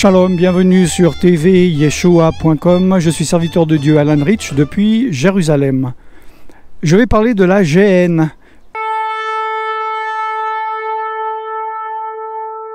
Shalom, bienvenue sur tvyeshua.com. Je suis serviteur de Dieu Alan Rich depuis Jérusalem. Je vais parler de la GN.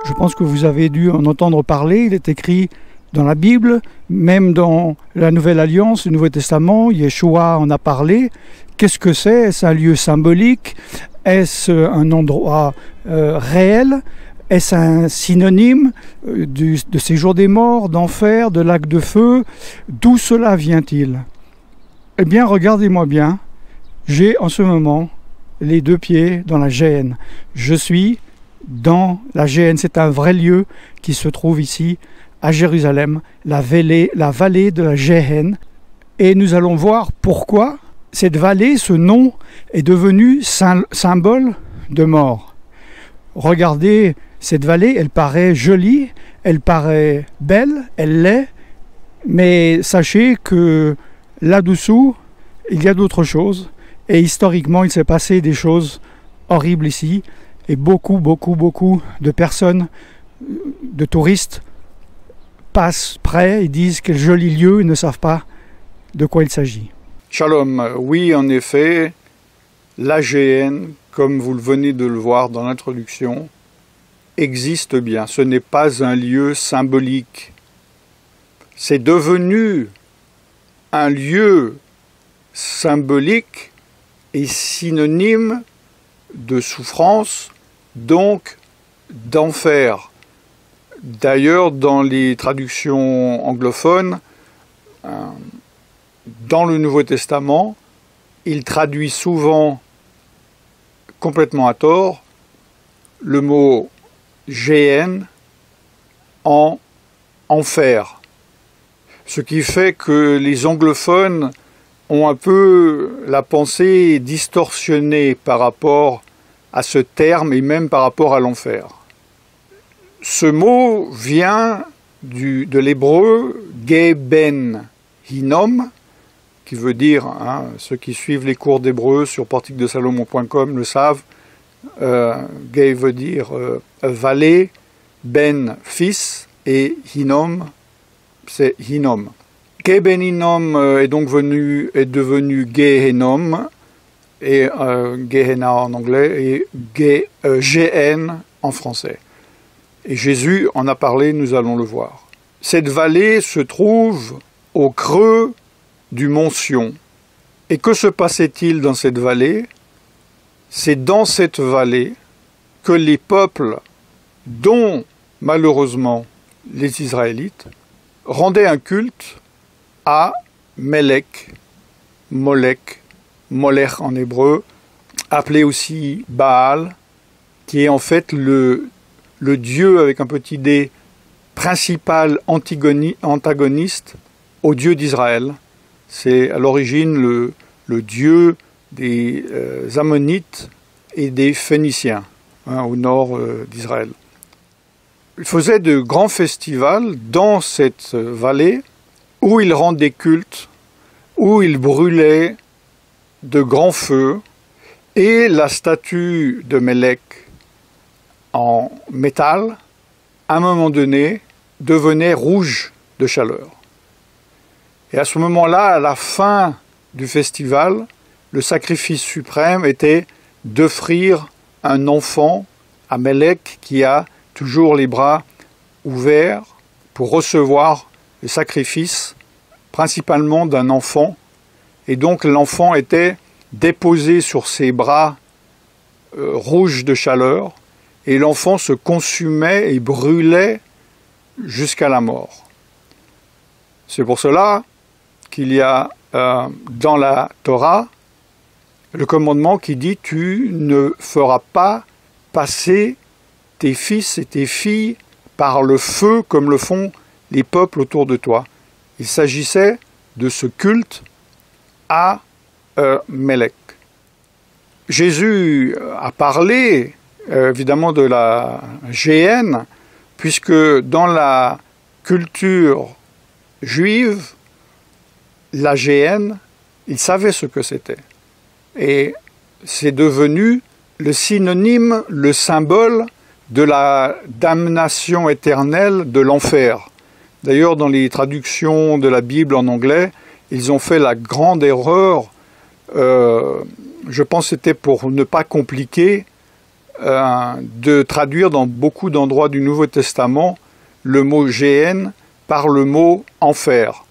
Je pense que vous avez dû en entendre parler. Il est écrit dans la Bible, même dans la Nouvelle Alliance, le Nouveau Testament. Yeshua en a parlé. Qu'est-ce que c'est? Est-ce un lieu symbolique? Est-ce un endroit réel? Est-ce un synonyme de séjour des morts, d'enfer, de lac de feu? D'où cela vient-il? Eh bien, regardez-moi bien. J'ai en ce moment les deux pieds dans la GN. Je suis dans la GN. C'est un vrai lieu qui se trouve ici à Jérusalem, la vallée de la GN. Et nous allons voir pourquoi cette vallée, ce nom, est devenu symbole de mort. Regardez cette vallée, elle paraît jolie, elle paraît belle, elle l'est, mais sachez que là-dessous, il y a d'autres choses, et historiquement, il s'est passé des choses horribles ici, et beaucoup de personnes, de touristes, passent près et disent quel joli lieu, ils ne savent pas de quoi il s'agit. Shalom, oui en effet, l'AGN, comme vous venez de le voir dans l'introduction, existe bien. Ce n'est pas un lieu symbolique. C'est devenu un lieu symbolique et synonyme de souffrance, donc d'enfer. D'ailleurs, dans les traductions anglophones, dans le Nouveau Testament, il traduit souvent, complètement à tort, le mot GN en enfer. Ce qui fait que les anglophones ont un peu la pensée distorsionnée par rapport à ce terme et même par rapport à l'enfer. Ce mot vient de l'hébreu Geben Hinnom, qui veut dire, ceux qui suivent les cours d'hébreu sur portiquedesalomon.com le savent, Gay veut dire vallée, Ben fils, et Hinnom, c'est Hinnom. Geben Hinnom est donc devenu Gehenom, et Gehenna en anglais, et GN en français. Et Jésus en a parlé, nous allons le voir. Cette vallée se trouve au creux du mont Sion. Et que se passait-il dans cette vallée? C'est dans cette vallée que les peuples, dont malheureusement les Israélites, rendaient un culte à Melech, Molech, Molech en hébreu, appelé aussi Baal, qui est en fait le dieu avec un petit d principal antagoniste au dieu d'Israël. C'est à l'origine le dieu des Ammonites et des Phéniciens, au nord d'Israël. Il faisait de grands festivals dans cette vallée où il rendait culte, où il brûlait de grands feux, et la statue de Melech en métal, à un moment donné, devenait rouge de chaleur. Et à ce moment-là, à la fin du festival, le sacrifice suprême était d'offrir un enfant à Melech qui a toujours les bras ouverts pour recevoir le sacrifice, principalement d'un enfant. Et donc l'enfant était déposé sur ses bras rouges de chaleur, et l'enfant se consumait et brûlait jusqu'à la mort. C'est pour cela qu'il y a dans la Torah le commandement qui dit « Tu ne feras pas passer tes fils et tes filles par le feu comme le font les peuples autour de toi. » Il s'agissait de ce culte à Melech. Jésus a parlé évidemment de la GN, puisque dans la culture juive, la GN, il savait ce que c'était. Et c'est devenu le synonyme, le symbole de la damnation éternelle de l'enfer. D'ailleurs, dans les traductions de la Bible en anglais, ils ont fait la grande erreur, je pense que c'était pour ne pas compliquer, de traduire dans beaucoup d'endroits du Nouveau Testament le mot Géhenne par le mot enfer.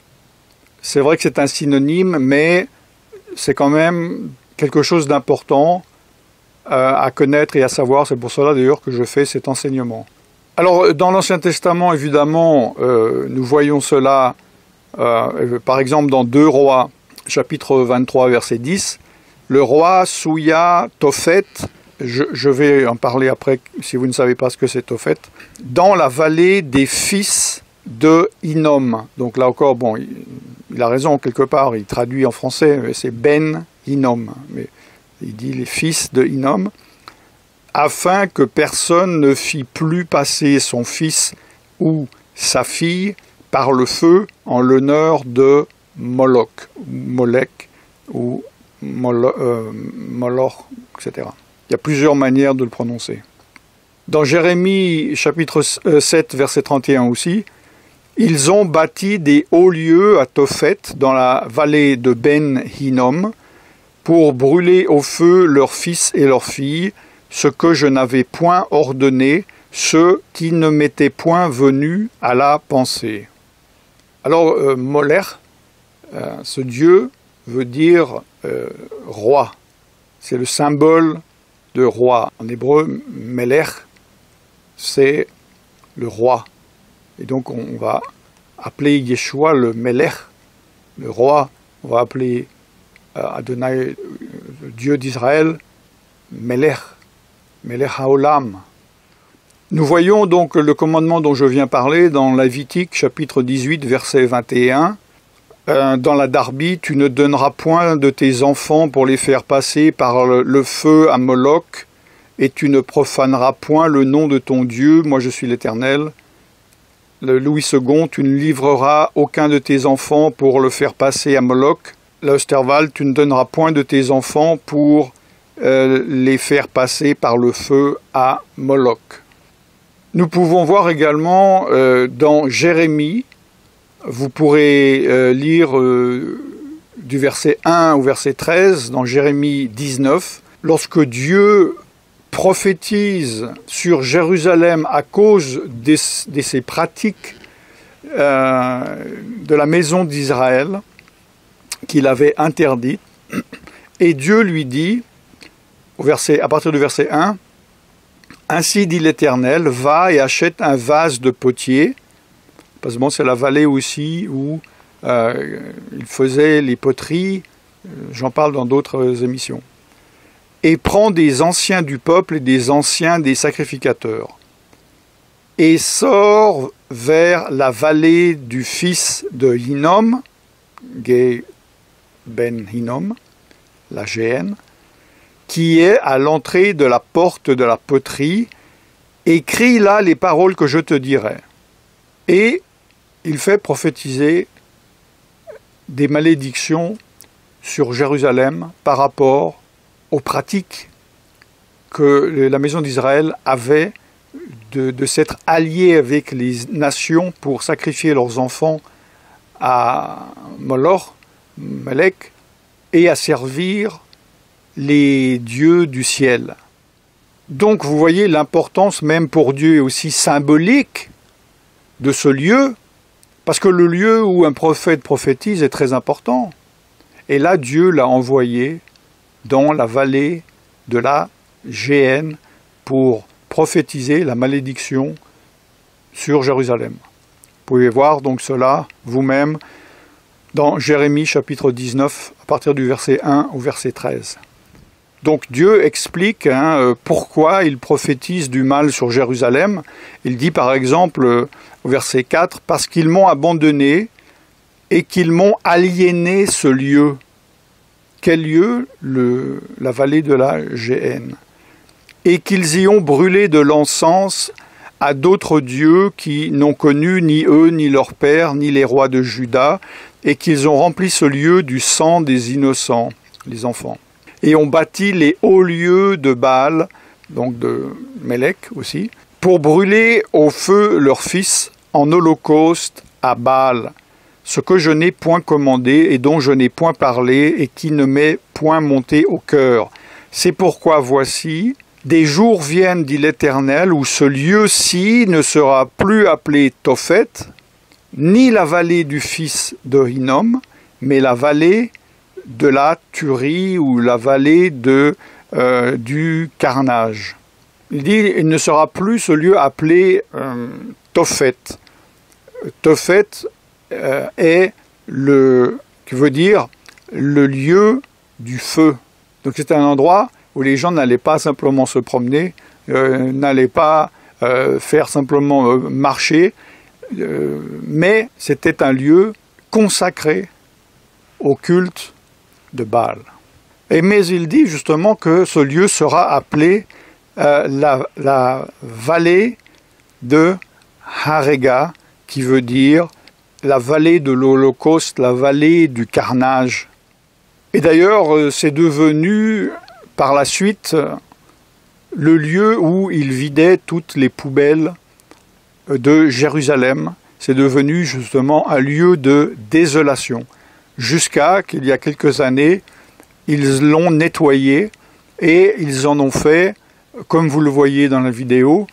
C'est vrai que c'est un synonyme, mais c'est quand même quelque chose d'important à connaître et à savoir. C'est pour cela d'ailleurs que je fais cet enseignement. Alors, dans l'Ancien Testament, évidemment, nous voyons cela, par exemple, dans 2 Rois, chapitre 23, verset 10, le roi souilla Tophet, je vais en parler après si vous ne savez pas ce que c'est Tophet, dans la vallée des fils de Hinnom. Donc là encore, bon, il a raison quelque part, il traduit en français, c'est Ben Hinnom, mais il dit les fils de Hinnom, afin que personne ne fît plus passer son fils ou sa fille par le feu en l'honneur de Moloch, Molech ou Moloch, etc. Il y a plusieurs manières de le prononcer. Dans Jérémie chapitre 7, verset 31 aussi, ils ont bâti des hauts lieux à Tophet, dans la vallée de Ben Hinnom, pour brûler au feu leurs fils et leurs filles, ce que je n'avais point ordonné, ceux qui ne m'étaient point venus à la pensée. Alors, Molech, ce dieu, veut dire roi. C'est le symbole de roi. En hébreu, Melech, c'est le roi. Et donc, on va appeler Yeshua le Melech, le roi. On va appeler Adonai, le Dieu d'Israël, Melech, Melech Haolam. Nous voyons donc le commandement dont je viens parler dans Lévitique, chapitre 18, verset 21. Dans la Darbi, tu ne donneras point de tes enfants pour les faire passer par le feu à Moloch, et tu ne profaneras point le nom de ton Dieu, moi je suis l'Éternel. Le Louis II, tu ne livreras aucun de tes enfants pour le faire passer à Moloch. L'Osterwald, tu ne donneras point de tes enfants pour les faire passer par le feu à Moloch. Nous pouvons voir également dans Jérémie, vous pourrez lire du verset 1 au verset 13, dans Jérémie 19, lorsque Dieu prophétise sur Jérusalem à cause de ces pratiques de la maison d'Israël qu'il avait interdites, et Dieu lui dit, à partir du verset 1, « Ainsi dit l'Éternel, va et achète un vase de potier », parce que bon, c'est la vallée aussi où il faisait les poteries, j'en parle dans d'autres émissions. Et prends des anciens du peuple et des anciens des sacrificateurs, et sors vers la vallée du fils de Hinnom, Gé Ben Hinnom, la Géhenne, qui est à l'entrée de la porte de la poterie, et crie là les paroles que je te dirai. Et il fait prophétiser des malédictions sur Jérusalem par rapport aux pratiques que la maison d'Israël avait de s'être alliée avec les nations pour sacrifier leurs enfants à Moloch, Melech, et à servir les dieux du ciel. Donc vous voyez l'importance même pour Dieu aussi symbolique de ce lieu, parce que le lieu où un prophète prophétise est très important. Et là, Dieu l'a envoyé dans la vallée de la Géhenne pour prophétiser la malédiction sur Jérusalem. Vous pouvez voir donc cela vous-même dans Jérémie chapitre 19, à partir du verset 1 au verset 13. Donc Dieu explique pourquoi il prophétise du mal sur Jérusalem. Il dit par exemple au verset 4, « Parce qu'ils m'ont abandonné et qu'ils m'ont aliéné ce lieu. » Quel lieu? La vallée de la Géhenne. « Et qu'ils y ont brûlé de l'encens à d'autres dieux qui n'ont connu ni eux, ni leurs pères, ni les rois de Juda, et qu'ils ont rempli ce lieu du sang des innocents, les enfants. Et ont bâti les hauts lieux de Baal, donc de Melech aussi, pour brûler au feu leurs fils en holocauste à Baal ce que je n'ai point commandé et dont je n'ai point parlé et qui ne m'est point monté au cœur. C'est pourquoi voici, des jours viennent, dit l'Éternel, où ce lieu-ci ne sera plus appelé Tophet, ni la vallée du fils de Hinnom, mais la vallée de la tuerie ou la vallée du carnage. Il dit, il ne sera plus ce lieu appelé Tophet. Tophet est qui veut dire le lieu du feu. Donc c'était un endroit où les gens n'allaient pas simplement se promener, n'allaient pas faire simplement marcher, mais c'était un lieu consacré au culte de Baal. Mais il dit justement que ce lieu sera appelé la vallée de Harega, qui veut dire la vallée de l'Holocauste, la vallée du carnage. Et d'ailleurs, c'est devenu par la suite le lieu où il vidait toutes les poubelles de Jérusalem. C'est devenu justement un lieu de désolation. Jusqu'à qu'il y a quelques années, ils l'ont nettoyé et ils en ont fait, comme vous le voyez dans la vidéo,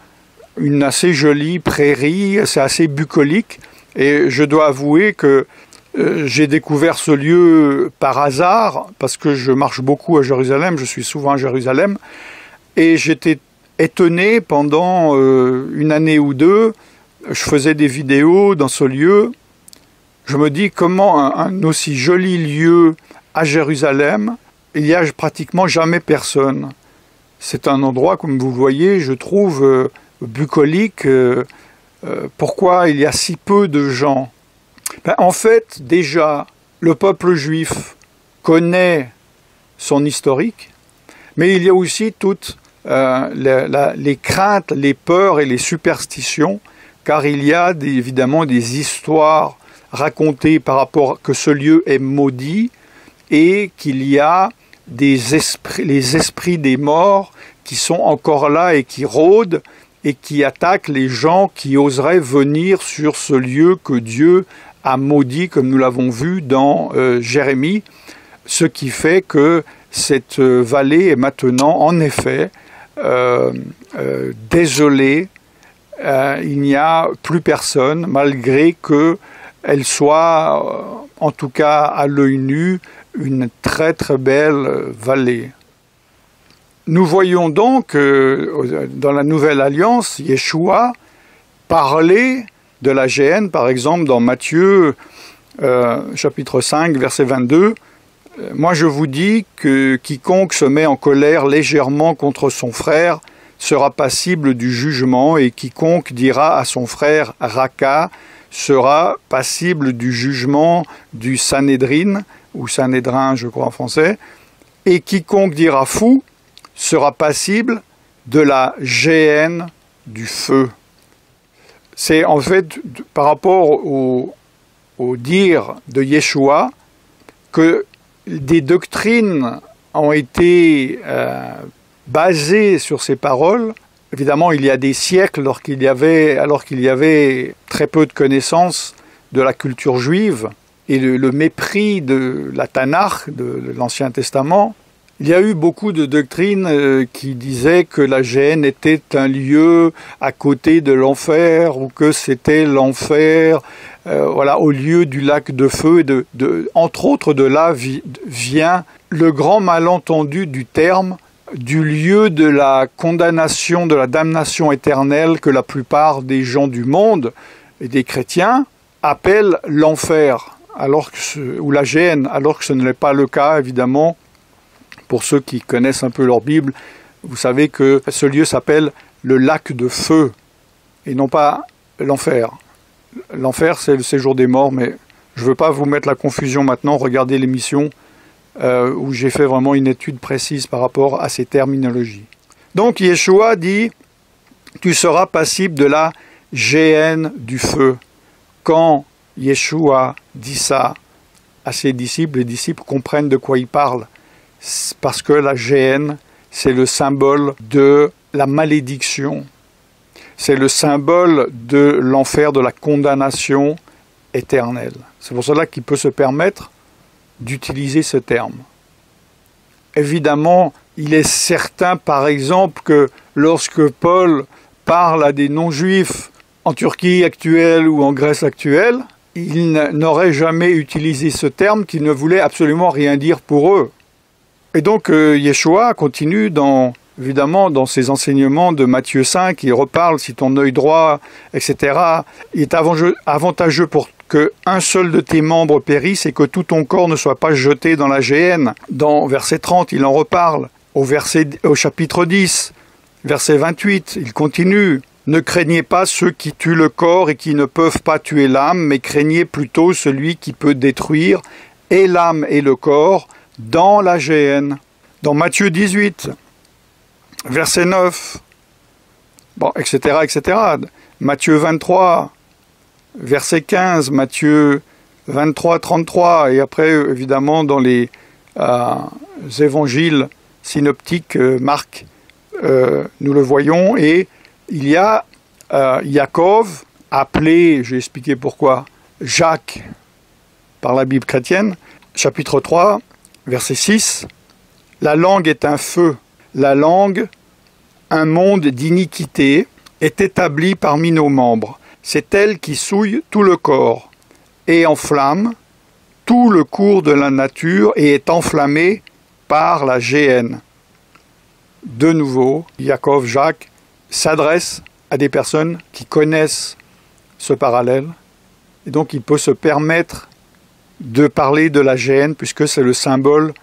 une assez jolie prairie, c'est assez bucolique. Et je dois avouer que j'ai découvert ce lieu par hasard, parce que je marche beaucoup à Jérusalem, je suis souvent à Jérusalem, et j'étais étonné pendant une année ou deux, je faisais des vidéos dans ce lieu, je me dis comment un aussi joli lieu à Jérusalem, il n'y a pratiquement jamais personne. C'est un endroit, comme vous le voyez, je trouve bucolique. Pourquoi il y a si peu de gens? En fait, déjà, le peuple juif connaît son historique, mais il y a aussi toutes les craintes, les peurs et les superstitions, car il y a évidemment des histoires racontées par rapport que ce lieu est maudit et qu'il y a les esprits des morts qui sont encore là et qui rôdent et qui attaquent les gens qui oseraient venir sur ce lieu que Dieu a maudit, comme nous l'avons vu dans Jérémie, ce qui fait que cette vallée est maintenant, en effet, désolée. Il n'y a plus personne, malgré qu'elle soit, en tout cas à l'œil nu, une très très belle vallée. Nous voyons donc dans la Nouvelle Alliance, Yeshua parler de la géhenne, par exemple dans Matthieu chapitre 5, verset 22. Moi je vous dis que quiconque se met en colère légèrement contre son frère sera passible du jugement, et quiconque dira à son frère Raka sera passible du jugement du Sanhédrin, ou Sanhédrin je crois en français, et quiconque dira fou sera passible de la géhenne du feu. C'est en fait par rapport au dire de Yeshua que des doctrines ont été basées sur ces paroles. Évidemment, il y a des siècles, alors qu'il y avait très peu de connaissances de la culture juive et le mépris de la Tanakh, de l'Ancien Testament, il y a eu beaucoup de doctrines qui disaient que la géhenne était un lieu à côté de l'enfer, ou que c'était l'enfer, voilà, au lieu du lac de feu. Entre autres, de là vient le grand malentendu du terme, du lieu de la condamnation, de la damnation éternelle que la plupart des gens du monde et des chrétiens appellent l'enfer, ou la géhenne, alors que ce n'est pas le cas, évidemment. Pour ceux qui connaissent un peu leur Bible, vous savez que ce lieu s'appelle le lac de feu, et non pas l'enfer. L'enfer, c'est le séjour des morts, mais je ne veux pas vous mettre la confusion maintenant. Regardez l'émission où j'ai fait vraiment une étude précise par rapport à ces terminologies. Donc Yeshua dit, tu seras passible de la géhenne du feu. Quand Yeshua dit ça à ses disciples, les disciples comprennent de quoi il parle. Parce que la géhenne, c'est le symbole de la malédiction. C'est le symbole de l'enfer, de la condamnation éternel. C'est pour cela qu'il peut se permettre d'utiliser ce terme. Évidemment, il est certain, par exemple, que lorsque Paul parle à des non-juifs en Turquie actuelle ou en Grèce actuelle, il n'aurait jamais utilisé ce terme qui ne voulait absolument rien dire pour eux. Et donc, Yeshua continue évidemment dans ses enseignements de Matthieu 5, il reparle si ton œil droit, etc. Il est avantageux pour qu'un seul de tes membres périsse et que tout ton corps ne soit pas jeté dans la géhenne. Dans verset 30, il en reparle. Au chapitre 10, verset 28, il continue. Ne craignez pas ceux qui tuent le corps et qui ne peuvent pas tuer l'âme, mais craignez plutôt celui qui peut détruire et l'âme et le corps dans la géhenne. Dans Matthieu 18, verset 9, etc., etc. Matthieu 23, verset 15, Matthieu 23, 33, et après, évidemment, dans les évangiles synoptiques, Marc, nous le voyons, et il y a Yaakov, appelé, j'ai expliqué pourquoi, Jacques, par la Bible chrétienne, chapitre 3, verset 6, la langue est un feu, la langue, un monde d'iniquité, est établi parmi nos membres. C'est elle qui souille tout le corps et enflamme tout le cours de la nature et est enflammée par la géhenne. De nouveau, Yaakov, Jacques, s'adresse à des personnes qui connaissent ce parallèle. Et donc il peut se permettre de parler de la géhenne puisque c'est le symbole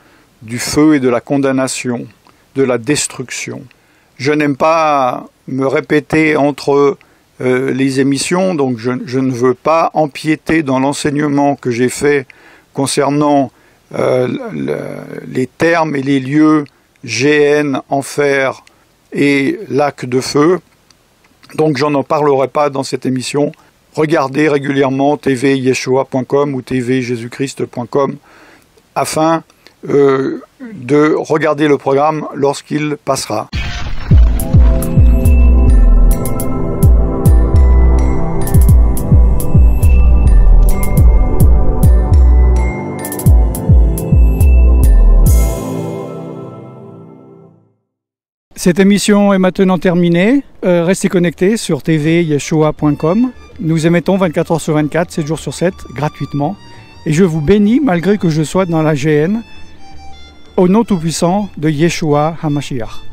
du feu et de la condamnation, de la destruction. Je n'aime pas me répéter entre les émissions, donc je ne veux pas empiéter dans l'enseignement que j'ai fait concernant les termes et les lieux géhenne, enfer et lac de feu. Donc j'en en parlerai pas dans cette émission. Regardez régulièrement tvyeshua.com ou tvjesuschrist.com afin de regarder le programme lorsqu'il passera. Cette émission est maintenant terminée. Restez connectés sur tvyeshua.com. Nous émettons 24 heures sur 24, 7 jours sur 7, gratuitement. Et je vous bénis malgré que je sois dans la géhenne, au nom tout-puissant de Yeshua HaMashiach.